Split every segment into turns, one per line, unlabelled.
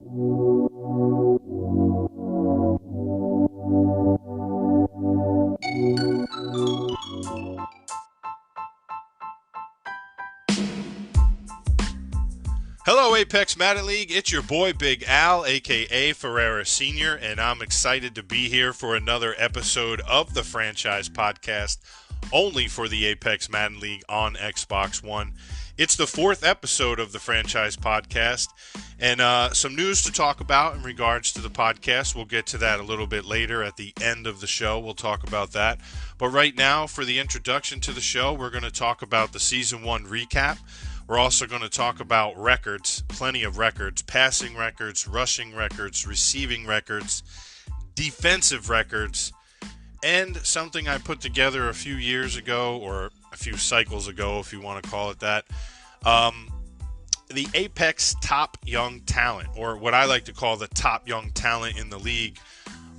Hello, Apex Madden League. It's your boy, Big Al, a.k.a. Ferreira Sr., and I'm excited to be here for another episode of the Franchise Podcast, only for the Apex Madden League on Xbox One. It's the fourth episode of the Franchise Podcast, and some news to talk about in regards to the podcast. We'll get to that a little bit later at the end of the show. We'll talk about that. But right now, for the introduction to the show, we're going to talk about the Season 1 recap. We're also going to talk about records, plenty of records, passing records, rushing records, receiving records, defensive records, and something I put together a few years ago, or a few cycles ago, if you want to call it that. The Apex Top Young Talent, or what I like to call the top young talent in the league.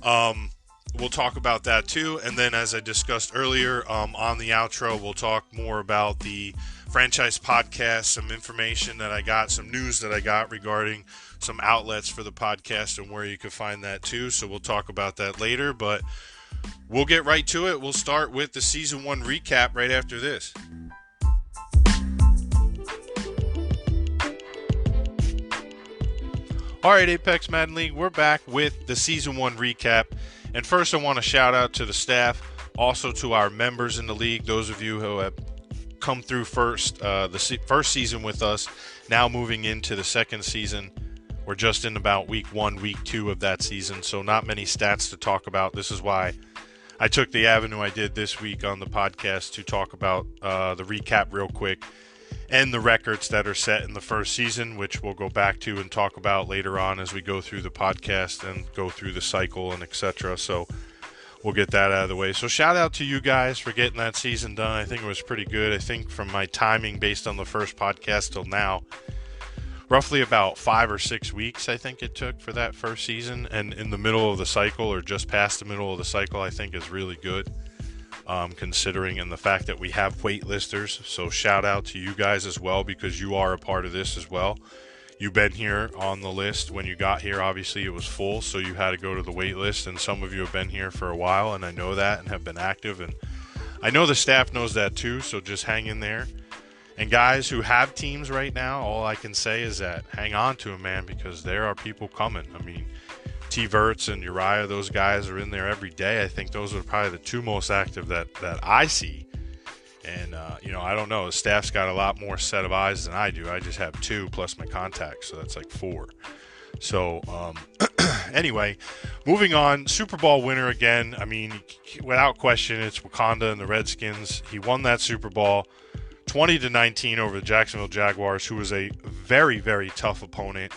We'll talk about that too. And then, as I discussed earlier, on the outro, we'll talk more about the Franchise Podcast, some information that I got, some news that I got regarding some outlets for the podcast and where you can find that too. So we'll talk about that later, but we'll get right to it. We'll start with the Season 1 recap right after this. All right, Apex Madden League, we're back with the Season 1 recap. And first, I want to shout out to the staff, also to our members in the league, those of you who have come through the first season with us, now moving into the second season. We're just in about week 1, week 2 of that season, so not many stats to talk about. This is why I took the avenue I did this week on the podcast to talk about the recap real quick and the records that are set in the first season, which we'll go back to and talk about later on as we go through the podcast and go through the cycle and etc. So we'll get that out of the way. So shout out to you guys for getting that season done. I think it was pretty good. I think from my timing based on the first podcast till now, roughly about 5 or 6 weeks I think it took for that first season. And in the middle of the cycle, or just past the middle of the cycle, I think is really good, considering, and the fact that we have waitlisters. So shout out to you guys as well, because you are a part of this as well. You've been here on the list. When you got here, obviously it was full, so you had to go to the wait list, and some of you have been here for a while, and I know that, and have been active, and I know the staff knows that too, so just hang in there. And guys who have teams right now, all I can say is that hang on to them, man, because there are people coming. I mean, T-Verts and Uriah, those guys are in there every day. I think those are probably the two most active that I see. And, I don't know. The staff's got a lot more set of eyes than I do. I just have 2 plus my contacts, so that's like 4. So, anyway, moving on. Super Bowl winner again. I mean, without question, it's Wakanda and the Redskins. He won that Super Bowl 20-19 over the Jacksonville Jaguars, who was a very, very tough opponent.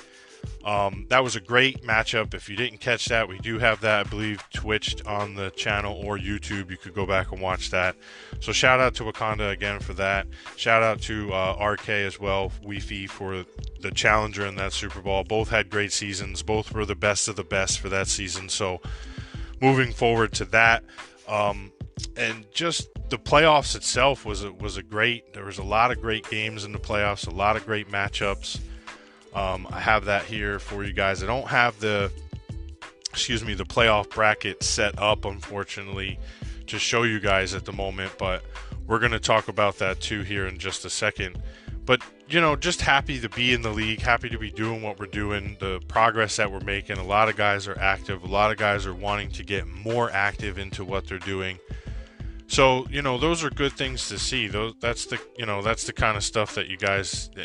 That was a great matchup. If you didn't catch that, we do have that, I believe, twitched on the channel or YouTube. You could go back and watch that. So shout out to Wakanda again for that. Shout out to RK as well, Weefy, for the challenger in that Super Bowl. Both had great seasons. Both were the best of the best for that season. So moving forward to that, and just the playoffs itself was a great. There was a lot of great games in the playoffs, a lot of great matchups. I have that here for you guys. I don't have the playoff bracket set up, unfortunately, to show you guys at the moment, but we're going to talk about that too here in just a second. But, just happy to be in the league, happy to be doing what we're doing, the progress that we're making. A lot of guys are active. A lot of guys are wanting to get more active into what they're doing. So, those are good things to see. That's the kind of stuff that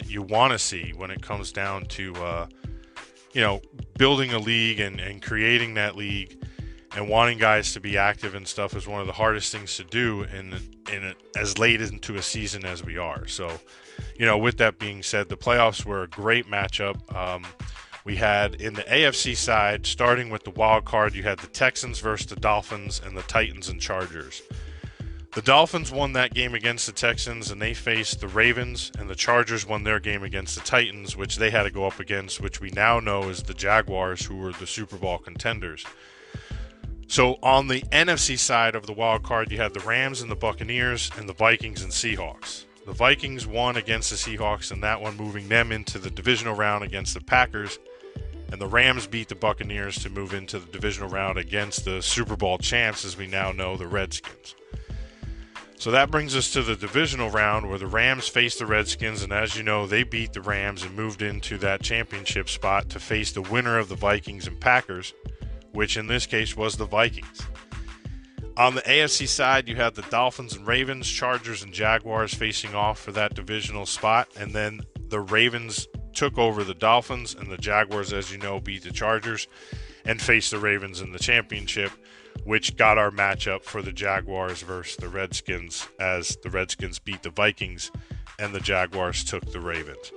you want to see when it comes down to, building a league and creating that league, and wanting guys to be active and stuff is one of the hardest things to do in as late into a season as we are. So, with that being said, the playoffs were a great matchup. We had in the AFC side, starting with the wild card, you had the Texans versus the Dolphins and the Titans and Chargers. The Dolphins won that game against the Texans, and they faced the Ravens, and the Chargers won their game against the Titans, which they had to go up against, which we now know is the Jaguars, who were the Super Bowl contenders. So on the NFC side of the wild card, you had the Rams and the Buccaneers, and the Vikings and Seahawks. The Vikings won against the Seahawks in that one, moving them into the divisional round against the Packers. And the Rams beat the Buccaneers to move into the divisional round against the Super Bowl champs, as we now know, the Redskins. So that brings us to the divisional round where the Rams faced the Redskins, and as you know, they beat the Rams and moved into that championship spot to face the winner of the Vikings and Packers, which in this case was the Vikings. On the AFC side, you had the Dolphins and Ravens, Chargers and Jaguars facing off for that divisional spot, and then the Ravens took over the Dolphins, and the Jaguars, as you know, beat the Chargers and faced the Ravens in the championship, which got our matchup for the Jaguars versus the Redskins, as the Redskins beat the Vikings and the Jaguars took the Ravens.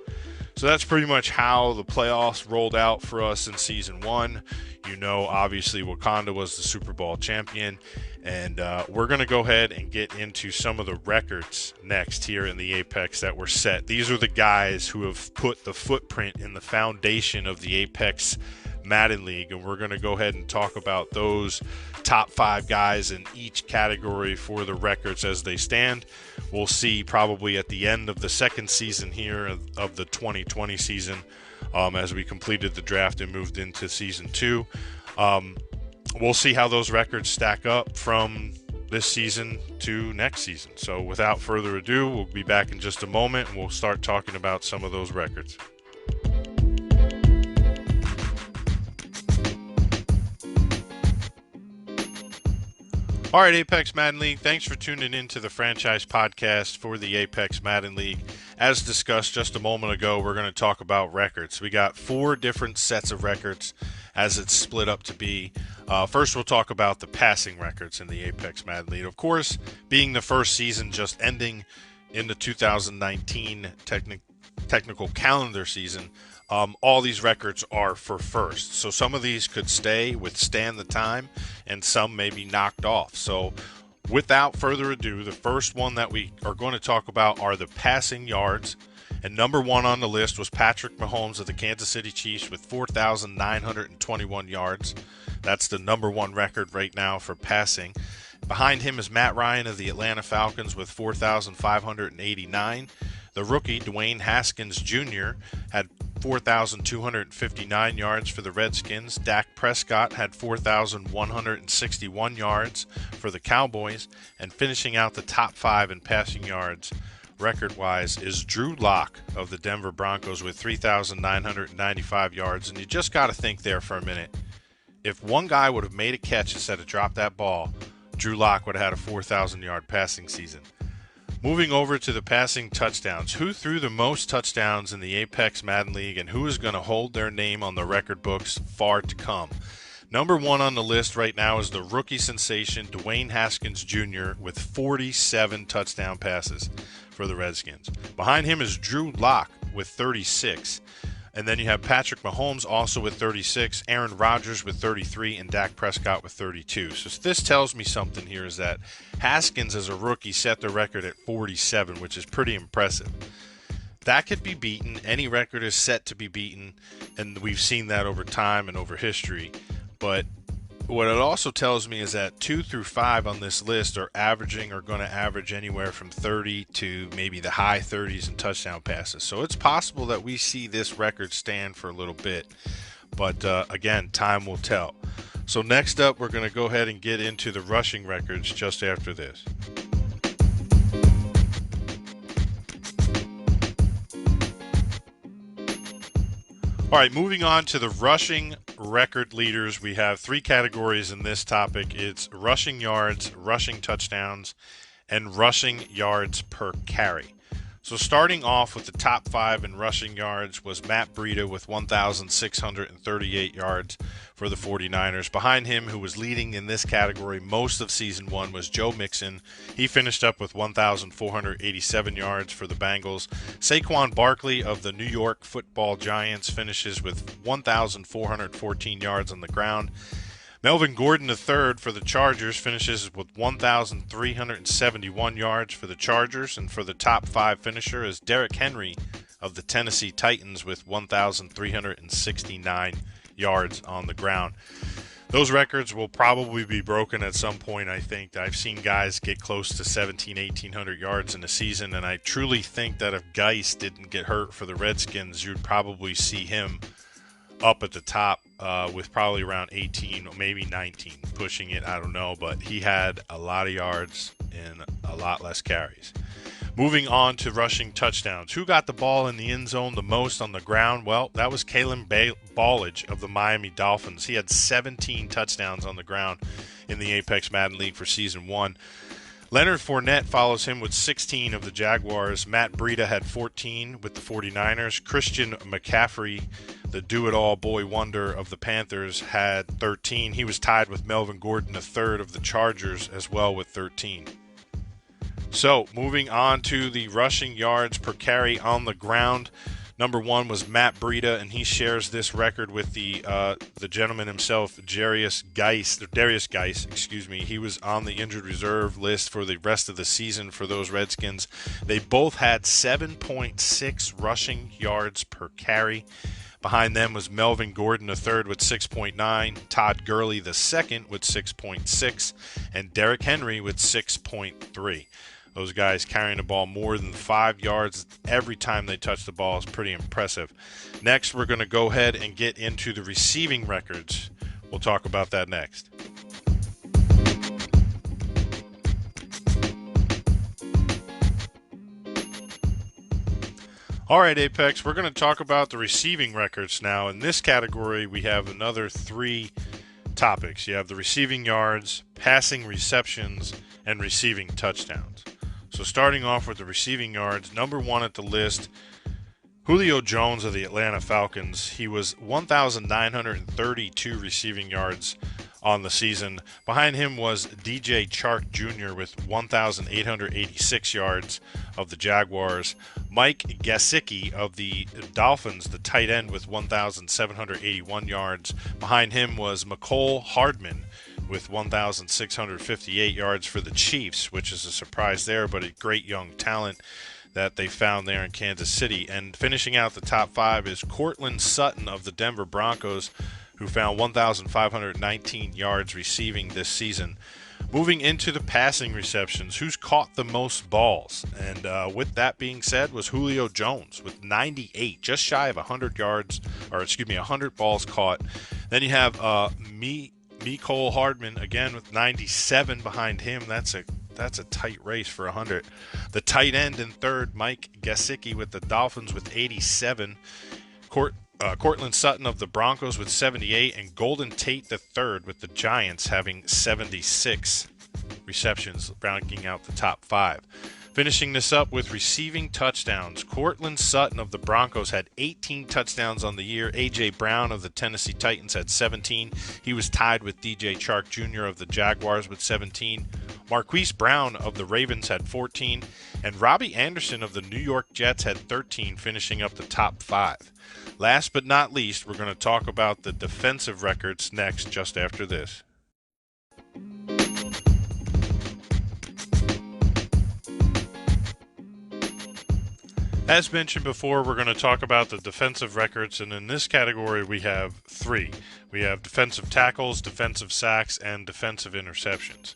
So that's pretty much how the playoffs rolled out for us in Season 1. You know, obviously, Wakanda was the Super Bowl champion, and we're going to go ahead and get into some of the records next here in the Apex that were set. These are the guys who have put the footprint in the foundation of the Apex Madden League, and we're going to go ahead and talk about those top 5 guys in each category for the records as they stand. We'll see probably at the end of the second season here of the 2020 season, as we completed the draft and moved into Season 2. We'll see how those records stack up from this season to next season. So without further ado, we'll be back in just a moment, and we'll start talking about some of those records. All right, Apex Madden League, thanks for tuning in to the franchise podcast for the Apex Madden League. As discussed just a moment ago, we're going to talk about records. We got 4 different sets of records as it's split up to be. First, we'll talk about the passing records in the Apex Madden League. Of course, being the first season just ending in the 2019 technical calendar season, all these records are for first. So some of these could withstand the time, and some may be knocked off. So without further ado, the first one that we are going to talk about are the passing yards. And number 1 on the list was Patrick Mahomes of the Kansas City Chiefs with 4,921 yards. That's the number 1 record right now for passing. Behind him is Matt Ryan of the Atlanta Falcons with 4,589. The rookie, Dwayne Haskins Jr., had 4,259 yards for the Redskins. Dak Prescott had 4,161 yards for the Cowboys. And finishing out the top 5 in passing yards record-wise is Drew Lock of the Denver Broncos with 3,995 yards. And you just got to think there for a minute. If one guy would have made a catch instead of dropped that ball, Drew Lock would have had a 4,000-yard passing season. Moving over to the passing touchdowns. Who threw the most touchdowns in the Apex Madden League, and who is going to hold their name on the record books far to come? Number 1 on the list right now is the rookie sensation, Dwayne Haskins Jr. with 47 touchdown passes for the Redskins. Behind him is Drew Lock with 36. And then you have Patrick Mahomes also with 36, Aaron Rodgers with 33, and Dak Prescott with 32. So this tells me something here is that Haskins as a rookie set the record at 47, which is pretty impressive. That could be beaten. Any record is set to be beaten, and we've seen that over time and over history. But what it also tells me is that 2 through 5 on this list are going to average anywhere from 30 to maybe the high 30s in touchdown passes. So it's possible that we see this record stand for a little bit. But again, time will tell. So next up, we're going to go ahead and get into the rushing records just after this. All right, moving on to the rushing record leaders. We have 3 categories in this topic. It's rushing yards, rushing touchdowns, and rushing yards per carry. So starting off with the top 5 in rushing yards was Matt Breida with 1,638 yards for the 49ers. Behind him, who was leading in this category most of Season 1, was Joe Mixon. He finished up with 1,487 yards for the Bengals. Saquon Barkley of the New York Football Giants finishes with 1,414 yards on the ground. Melvin Gordon III for the Chargers finishes with 1,371 yards for the Chargers, and for the top 5 finisher is Derrick Henry of the Tennessee Titans with 1,369 yards on the ground. Those records will probably be broken at some point, I think. I've seen guys get close to 1,800 yards in a season, and I truly think that if Geis didn't get hurt for the Redskins, you'd probably see him up at the top with probably around 18 or maybe 19, pushing it. I don't know, but he had a lot of yards and a lot less carries. Moving on to rushing touchdowns. Who got the ball in the end zone the most on the ground? Well, that was Kalen Ballage of the Miami Dolphins. He had 17 touchdowns on the ground in the Apex Madden League for Season 1. Leonard Fournette follows him with 16 of the Jaguars. Matt Breida had 14 with the 49ers. Christian McCaffrey, the do-it-all boy wonder of the Panthers, had 13. He was tied with Melvin Gordon III of the Chargers as well with 13. So, moving on to the rushing yards per carry on the ground. Number 1 was Matt Breida, and he shares this record with the gentleman himself, Darius Geis. He was on the injured reserve list for the rest of the season for those Redskins. They both had 7.6 rushing yards per carry. Behind them was Melvin Gordon III with 6.9, Todd Gurley II with 6.6, and Derrick Henry with 6.3. Those guys carrying the ball more than 5 yards every time they touch the ball is pretty impressive. Next, we're going to go ahead and get into the receiving records. We'll talk about that next. All right, Apex, we're going to talk about the receiving records now. In this category, we have another 3 topics. You have the receiving yards, passing receptions, and receiving touchdowns. So starting off with the receiving yards, number 1 at the list, Julio Jones of the Atlanta Falcons. He was 1,932 receiving yards on the season. Behind him was DJ Chark Jr. with 1,886 yards of the Jaguars. Mike Gesicki of the Dolphins, the tight end, with 1,781 yards. Behind him was Mecole Hardman with 1,658 yards for the Chiefs, which is a surprise there, but a great young talent that they found there in Kansas City. And finishing out the top 5 is Courtland Sutton of the Denver Broncos, who found 1,519 yards receiving this season. Moving into the passing receptions, who's caught the most balls? And with that being said, was Julio Jones with 98, just shy of 100 balls caught. Then you have Mecole Hardman again with 97 behind him. That's a tight race for 100. The tight end in third, Mike Gesicki with the Dolphins with 87. Courtland Sutton of the Broncos with 78, and Golden Tate III with the Giants having 76 receptions, rounding out the top 5. Finishing this up with receiving touchdowns, Courtland Sutton of the Broncos had 18 touchdowns on the year. A.J. Brown of the Tennessee Titans had 17. He was tied with DJ Chark Jr. of the Jaguars with 17. Marquise Brown of the Ravens had 14. And Robbie Anderson of the New York Jets had 13, finishing up the top 5. Last but not least, we're going to talk about the defensive records next, just after this. As mentioned before, we're going to talk about the defensive records, and in this category we have 3. We have defensive tackles, defensive sacks, and defensive interceptions.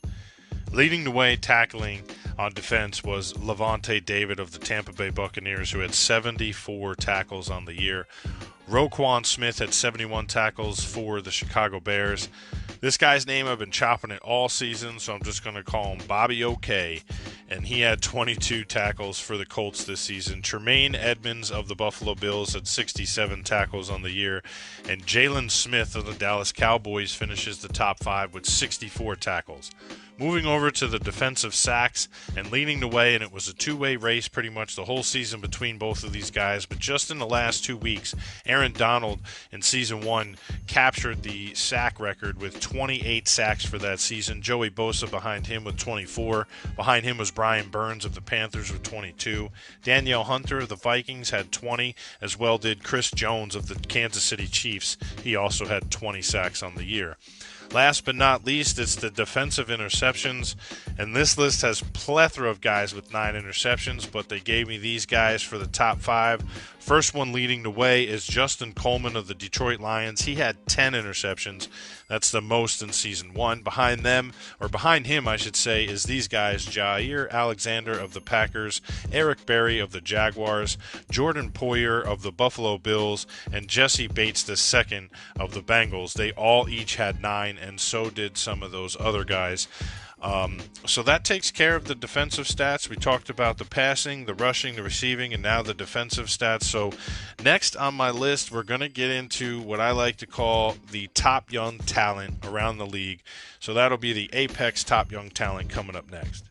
Leading the way tackling on defense was Levante David of the Tampa Bay Buccaneers, who had 74 tackles on the year. Roquan Smith had 71 tackles for the Chicago Bears. This guy's name, I've been chopping it all season, so I'm just going to call him Bobby OK. And he had 22 tackles for the Colts this season. Tremaine Edmonds of the Buffalo Bills had 67 tackles on the year. And Jalen Smith of the Dallas Cowboys finishes the top 5 with 64 tackles. Moving over to the defensive sacks and leading the way, and it was a two-way race pretty much the whole season between both of these guys, but just in the last 2 weeks, Aaron Donald in Season 1 captured the sack record with 28 sacks for that season. Joey Bosa behind him with 24. Behind him was Brian Burns of the Panthers with 22. Danielle Hunter of the Vikings had 20, as well did Chris Jones of the Kansas City Chiefs. He also had 20 sacks on the year. Last but not least, it's the defensive interceptions, and this list has plethora of guys with 9 interceptions, but they gave me these guys for the top 5. First one leading the way is Justin Coleman of the Detroit Lions. He had 10 interceptions. That's the most in Season 1. Behind him, I should say, is these guys: Jair Alexander of the Packers, Eric Berry of the Jaguars, Jordan Poyer of the Buffalo Bills, and Jesse Bates II of the Bengals. They all each had 9, and so did some of those other guys. So that takes care of the defensive stats. We talked about the passing, the rushing, the receiving, and now the defensive stats. So next on my list, we're going to get into what I like to call the top young talent around the league. So that'll be the Apex top young talent coming up next.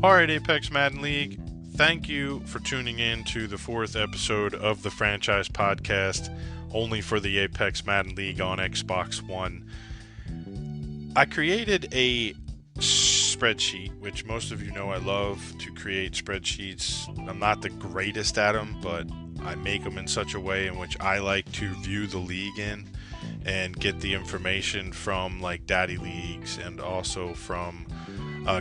All right, Apex Madden League. Thank you for tuning in to the 4th episode of the Franchise Podcast, only for the Apex Madden League on Xbox One. I created a spreadsheet, which most of you know I love to create spreadsheets. I'm not the greatest at them, but I make them in such a way in which I like to view the league in and get the information from like Daddy Leagues and also from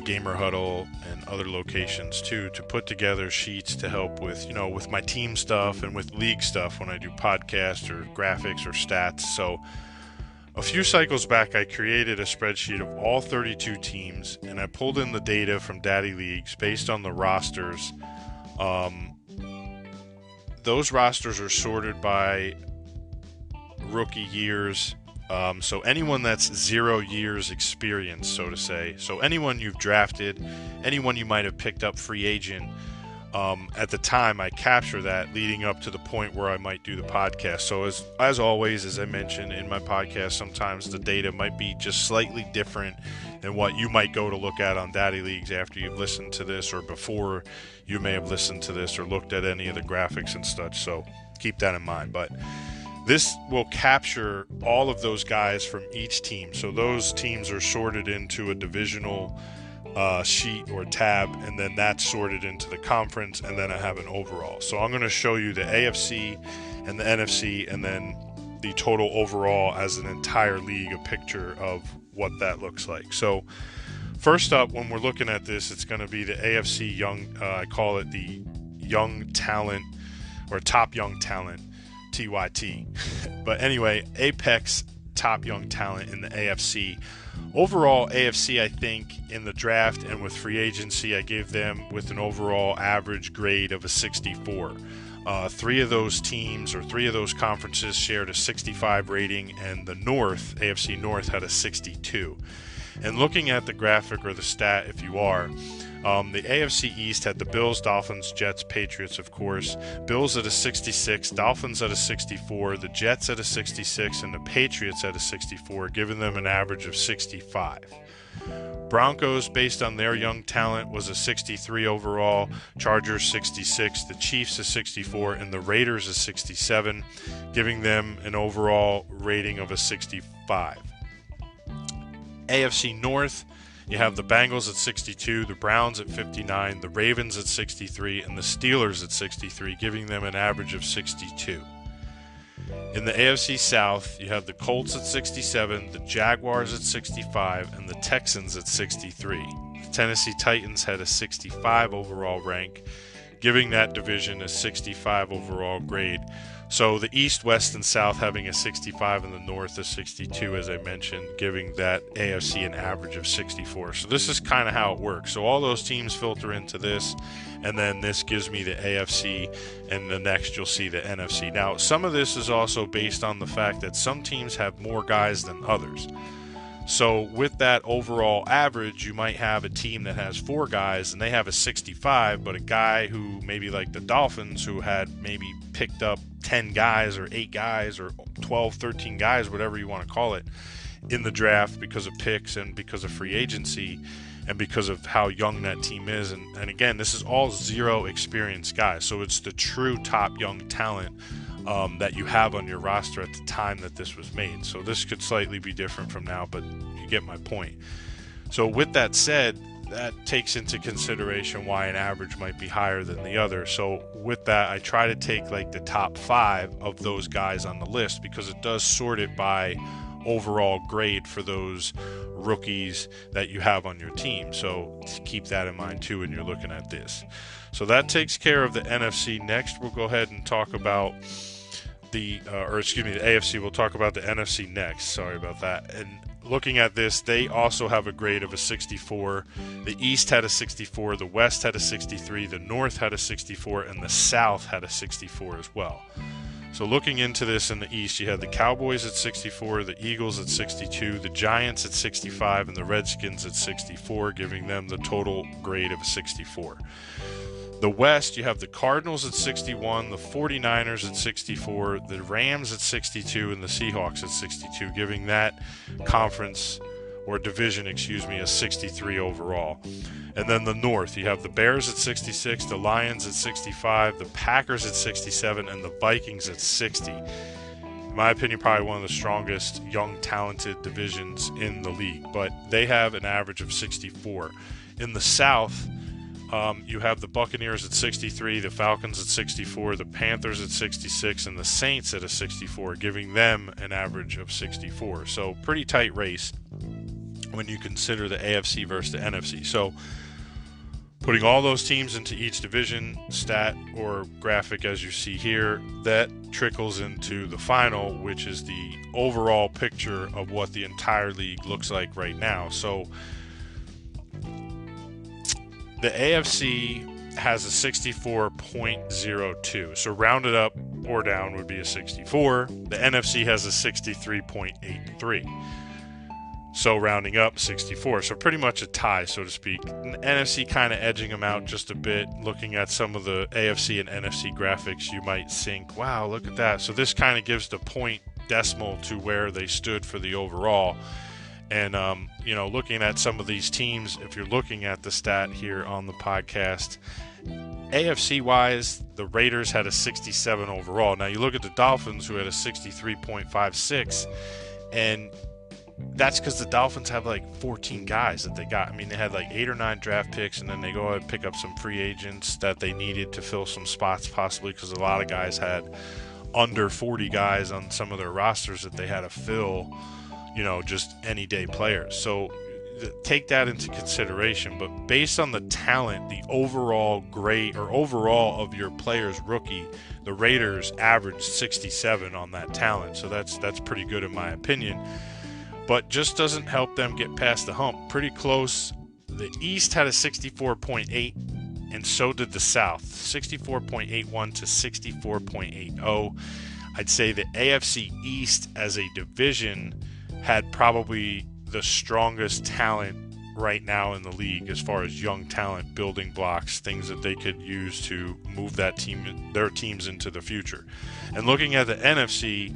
Gamer Huddle and other locations too, to put together sheets to help with, with my team stuff and with league stuff when I do podcasts or graphics or stats. So a few cycles back, I created a spreadsheet of all 32 teams, and I pulled in the data from Daddy Leagues based on the rosters. Those rosters are sorted by rookie years. So anyone that's 0 years experience, so to say. So anyone you've drafted, anyone you might have picked up free agent. At the time, I capture that leading up to the point where I might do the podcast. So as always, as I mentioned in my podcast, sometimes the data might be just slightly different than what you might go to look at on Daddy Leagues after you've listened to this, or before you may have listened to this or looked at any of the graphics and such. So keep that in mind. But this will capture all of those guys from each team. So those teams are sorted into a divisional sheet or tab, and then that's sorted into the conference, and then I have an overall. So I'm going to show you the AFC and the NFC, and then the total overall as an entire league, a picture of what that looks like. So first up, when we're looking at this, it's going to be the AFC young, I call it the young talent or top young talent, TYT. But anyway, Apex top young talent in the AFC. Overall, AFC, I think, in the draft and with free agency, I gave them with an overall average grade of a 64. 3 of those teams or 3 of those conferences shared a 65 rating, and the North, AFC North, had a 62. And looking at the graphic or the stat, if you are, the AFC East had the Bills, Dolphins, Jets, Patriots, of course. Bills at a 66, Dolphins at a 64, the Jets at a 66, and the Patriots at a 64, giving them an average of 65. Broncos, based on their young talent, was a 63 overall, Chargers 66, the Chiefs a 64, and the Raiders a 67, giving them an overall rating of a 65. AFC North, you have the Bengals at 62, the Browns at 59, the Ravens at 63, and the Steelers at 63, giving them an average of 62. In the AFC South, you have the Colts at 67, the Jaguars at 65, and the Texans at 63. The Tennessee Titans had a 65 overall rank, giving that division a 65 overall grade. So the East, West, and South having a 65, and the North a 62, as I mentioned, giving that AFC an average of 64. So this is kind of how it works. So all those teams filter into this, and then this gives me the AFC, and the next you'll see the NFC. Now, some of this is also based on the fact that some teams have more guys than others. So with that overall average, you might have a team that has 4 guys and they have a 65, but a guy who maybe like the Dolphins, who had maybe picked up 10 guys or 8 guys or 12, 13 guys, whatever you want to call it, in the draft because of picks and because of free agency and because of how young that team is. And again, this is all 0 experienced guys. So it's the true top young talent that you have on your roster at the time that this was made. So this could slightly be different from now, but you get my point. So with that said, that takes into consideration why an average might be higher than the other. So with that, I try to take like the top 5 of those guys on the list, because it does sort it by overall grade for those rookies that you have on your team. So keep that in mind too when you're looking at this. So that takes care of the NFC. Next, we'll go ahead and talk about the AFC. We'll talk about the NFC next. Sorry about that. And looking at this, they also have a grade of a 64. The East had a 64, the West had a 63, the North had a 64, and the South had a 64 as well. So looking into this in the East, you had the Cowboys at 64, the Eagles at 62, the Giants at 65, and the Redskins at 64, giving them the total grade of 64. The West, you have the Cardinals at 61, the 49ers at 64, the Rams at 62, and the Seahawks at 62, giving that conference or division, a 63 overall. And then the North, you have the Bears at 66, the Lions at 65, the Packers at 67, and the Vikings at 60. In my opinion, probably one of the strongest young, talented divisions in the league, but they have an average of 64. In the South, you have the Buccaneers at 63, the Falcons at 64, the Panthers at 66, and the Saints at a 64, giving them an average of 64. So pretty tight race when you consider the AFC versus the NFC. So putting all those teams into each division, stat or graphic as you see here, that trickles into the final, which is the overall picture of what the entire league looks like right now. So the AFC has a 64.02. So rounded up or down would be a 64. The NFC has a 63.83. So rounding up, 64. So pretty much a tie, so to speak. The NFC kind of edging them out just a bit. Looking at some of the AFC and NFC graphics, you might think, wow, look at that. So this kind of gives the point decimal to where they stood for the overall. And, looking at some of these teams, if you're looking at the stat here on the podcast, AFC-wise, the Raiders had a 67 overall. Now, you look at the Dolphins, who had a 63.56, and that's because the Dolphins have like 14 guys that they got. I mean, they had like 8 or 9 draft picks, and then they go ahead and pick up some free agents that they needed to fill some spots, possibly because a lot of guys had under 40 guys on some of their rosters that they had to fill, just any day players. So take that into consideration. But based on the talent, the overall grade or overall of your player's rookie, the Raiders averaged 67 on that talent. So that's pretty good in my opinion. But just doesn't help them get past the hump. Pretty close. The East had a 64.8, and so did the South, 64.81 to 64.80. I'd say the AFC East as a division had probably the strongest talent right now in the league as far as young talent, building blocks, things that they could use to move their teams into the future. And looking at the NFC,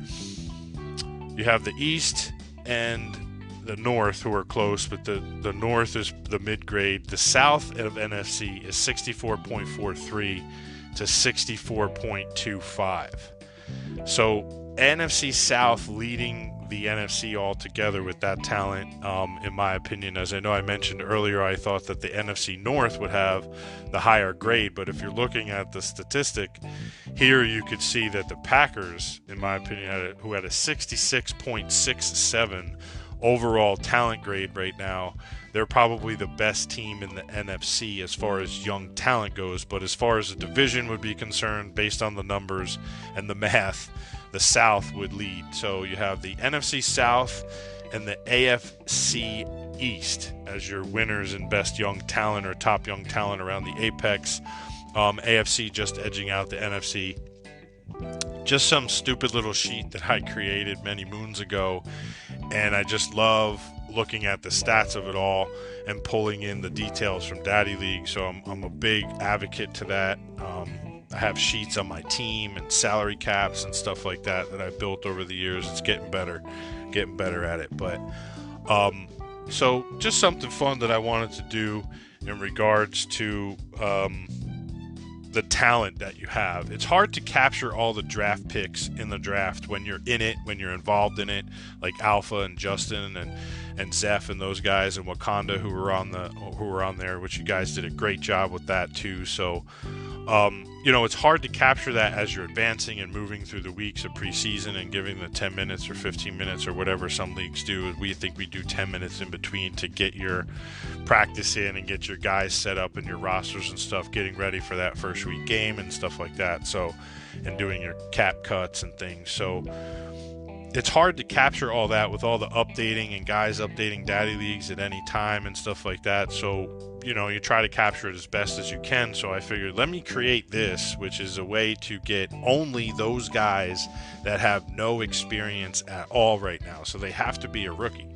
you have the East and the North, who are close, but the North is the mid-grade. The South of NFC is 64.43 to 64.25. So NFC South leading the NFC altogether with that talent, in my opinion. As I know I mentioned earlier, I thought that the NFC North would have the higher grade, but if you're looking at the statistic here, you could see that the Packers, in my opinion, who had a 66.67 overall talent grade right now, they're probably the best team in the NFC as far as young talent goes. But as far as the division would be concerned, based on the numbers and the math, the South would lead. So you have the NFC South and the AFC East as your winners and best young talent or top young talent around the apex. AFC just edging out the NFC. Just some stupid little sheet that I created many moons ago, and I just love looking at the stats of it all and pulling in the details from Daddy League. So I'm a big advocate to that. I have sheets on my team and salary caps and stuff like that I've built over the years. It's getting better at it. But so just something fun that I wanted to do in regards to the talent that you have. It's hard to capture all the draft picks in the draft when you're in it, when you're involved in it, like Alpha and Justin and Zeph and those guys and Wakanda who were on there, which you guys did a great job with that too. So It's hard to capture that as you're advancing and moving through the weeks of preseason and giving the 10 minutes or 15 minutes or whatever some leagues do. We think we do 10 minutes in between to get your practice in and get your guys set up and your rosters and stuff, getting ready for that first week game and stuff like that. So, and doing your cap cuts and things. So it's hard to capture all that with all the updating and guys updating daddy leagues at any time and stuff like that. So, you try to capture it as best as you can. So I figured, let me create this, which is a way to get only those guys that have no experience at all right now. So they have to be a rookie.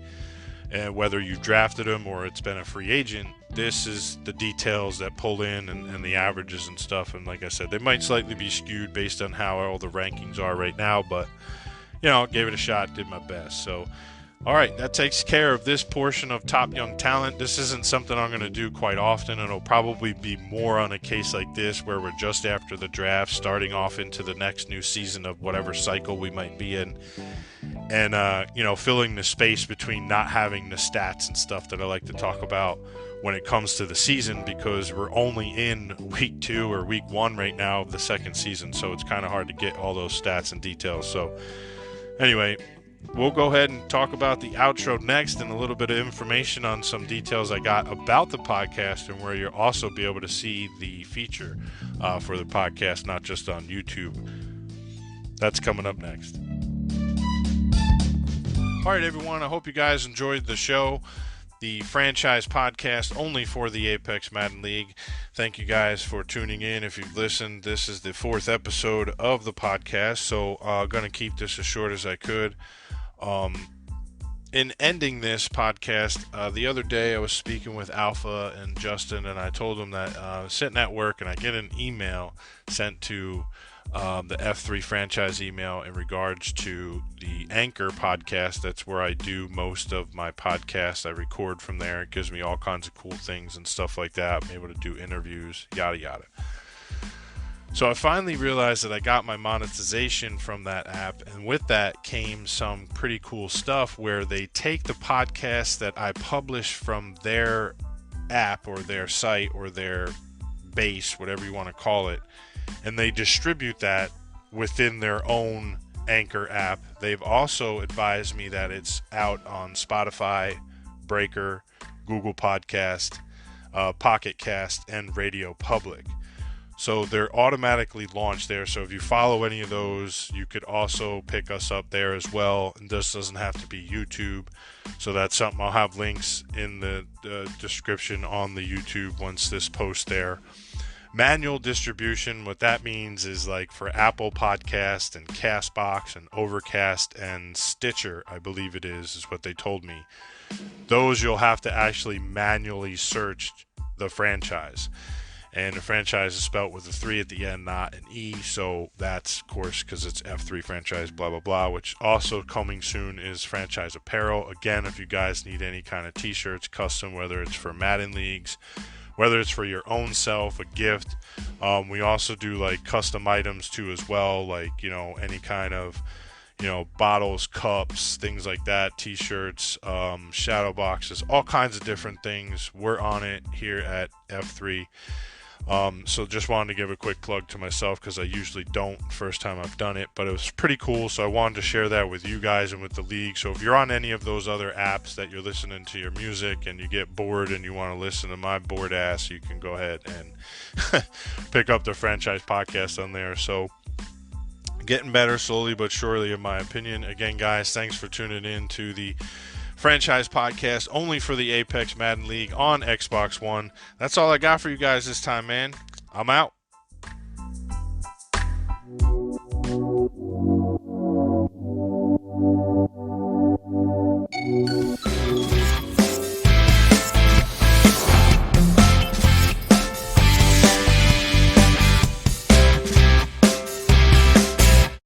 And whether you drafted them or it's been a free agent, this is the details that pull in and the averages and stuff. And like I said, they might slightly be skewed based on how all the rankings are right now, but gave it a shot, did my best. So, all right, that takes care of this portion of Top Young Talent. This isn't something I'm going to do quite often. It'll probably be more on a case like this where we're just after the draft, starting off into the next new season of whatever cycle we might be in. And, filling the space between not having the stats and stuff that I like to talk about when it comes to the season, because we're only in week 2 or week 1 right now of the second season. So it's kind of hard to get all those stats and details. So anyway, we'll go ahead and talk about the outro next and a little bit of information on some details I got about the podcast and where you'll also be able to see the feature for the podcast, not just on YouTube. That's coming up next. All right, everyone, I hope you guys enjoyed the show. The franchise podcast only for the Apex Madden League. Thank you guys for tuning in. If you've listened, this is the 4th episode of the podcast, so I'm going to keep this as short as I could. In ending this podcast, the other day I was speaking with Alpha and Justin, and I told them that I was sitting at work and I get an email sent to the F3 franchise email in regards to the Anchor podcast. That's where I do most of my podcasts. I record from there. It gives me all kinds of cool things and stuff like that. I'm able to do interviews, yada yada. So I finally realized that I got my monetization from that app, and with that came some pretty cool stuff where they take the podcasts that I publish from their app or their site or their base, whatever you want to call it, and they distribute that within their own Anchor app. They've also advised me that it's out on Spotify, Breaker, Google Podcast, Pocket Cast, and RadioPublic. So they're automatically launched there. So if you follow any of those, you could also pick us up there as well. And this doesn't have to be YouTube. So that's something. I'll have links in the description on the YouTube once this posts there. Manual distribution, what that means is like for Apple Podcast and Castbox and Overcast and Stitcher, I believe it is what they told me. Those you'll have to actually manually search the franchise. And the franchise is spelled with a 3 at the end, not an E. So that's, of course, because it's F3 franchise, blah, blah, blah, which also coming soon is franchise apparel. Again, if you guys need any kind of t-shirts, custom, whether it's for Madden leagues, whether it's for your own self, a gift. We also do like custom items too as well, like, any kind of, bottles, cups, things like that, t-shirts, shadow boxes, all kinds of different things. We're on it here at F3. So just wanted to give a quick plug to myself because I usually don't first time I've done it, but it was pretty cool. So I wanted to share that with you guys and with the league. So if you're on any of those other apps that you're listening to your music and you get bored and you want to listen to my bored ass, you can go ahead and pick up the franchise podcast on there. So getting better slowly but surely, in my opinion. Again, guys, thanks for tuning in to the franchise podcast only for the Apex Madden League on Xbox One. That's all I got for you guys this time, man. I'm out.